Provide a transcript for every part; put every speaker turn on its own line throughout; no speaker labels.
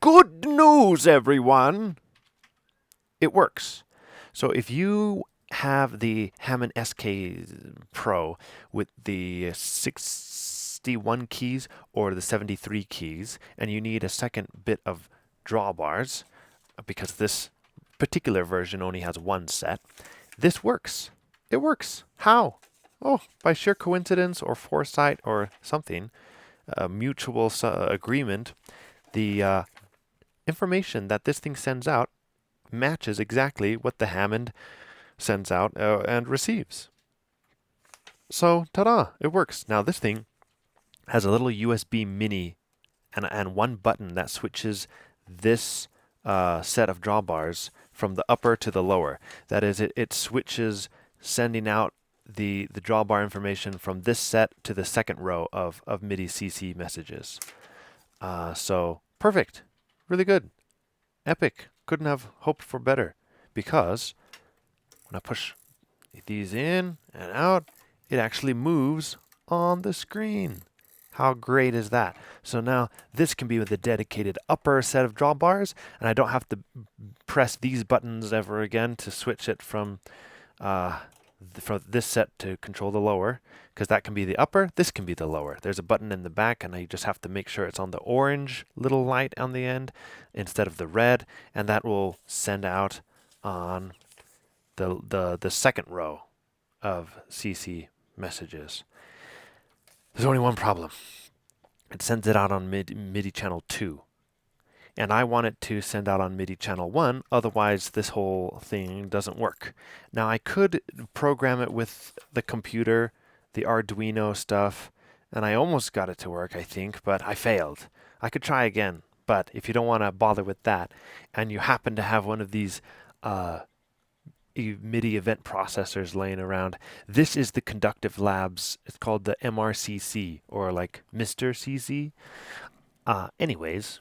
Good news, everyone! It works. So if you have the Hammond SK Pro with the 61 keys or the 73 keys, and you need a second bit of drawbars, because this particular version only has one set, this works. It works. How? Oh, by sheer coincidence or foresight or something, a mutual agreement, the information that this thing sends out matches exactly what the Hammond sends out and receives. So, ta-da, it works. Now this thing has a little USB mini and one button that switches this set of drawbars from the upper to the lower. That is, it switches sending out the drawbar information from this set to the second row of MIDI CC messages. So, perfect. Really good. Epic. Couldn't have hoped for better. Because when I push these in and out, it actually moves on the screen. How great is that? So now this can be with a dedicated upper set of drawbars, and I don't have to press these buttons ever again to switch it from this set to control the lower, because that can be the upper, this can be the lower. There's a button in the back, and I just have to make sure it's on the orange little light on the end instead of the red, and that will send out on the second row of CC messages. There's only one problem. It sends it out on MIDI channel 2. And I want it to send out on MIDI channel 1, otherwise this whole thing doesn't work. Now I could program it with the computer, the Arduino stuff, and I almost got it to work, I think, but I failed. I could try again, but if you don't want to bother with that, and you happen to have one of these MIDI event processors laying around. This is the Conductive Labs. It's called the MRCC, or like Mr. CC. Anyways,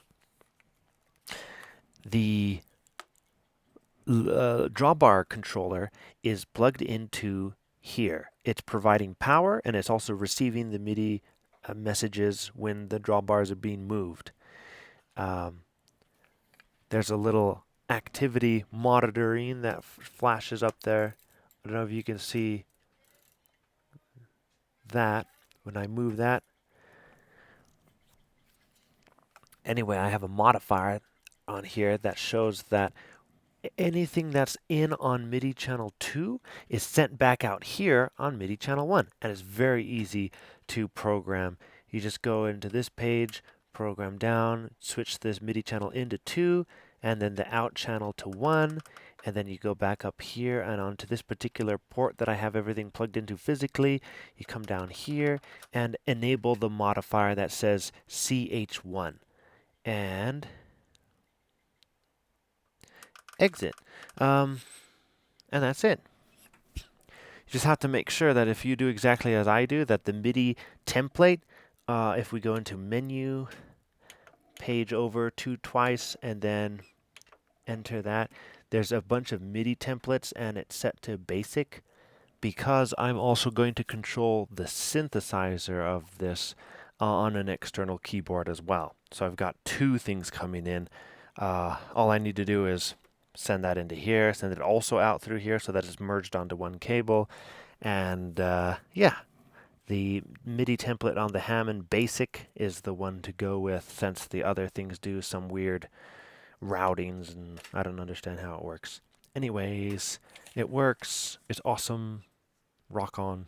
the drawbar controller is plugged into here. It's providing power, and it's also receiving the MIDI messages when the drawbars are being moved. There's a little activity monitoring that flashes up there. I don't know if you can see that when I move that. Anyway, I have a modifier on here that shows that anything that's in on MIDI channel 2 is sent back out here on MIDI channel 1, and it's very easy to program. You just go into this page, program down, switch this MIDI channel into 2, and then the out channel to 1, and then you go back up here and onto this particular port that I have everything plugged into physically. You come down here and enable the modifier that says CH1, and exit. And that's it. You just have to make sure that if you do exactly as I do, that the MIDI template, if we go into menu, page over twice, and then enter that, there's a bunch of MIDI templates, and it's set to basic, because I'm also going to control the synthesizer of this on an external keyboard as well. So I've got two things coming in. All I need to do is send that into here, send it also out through here so that it's merged onto one cable, and yeah. The MIDI template on the Hammond Basic is the one to go with, since the other things do some weird routings, and I don't understand how it works. Anyways, it works. It's awesome. Rock on.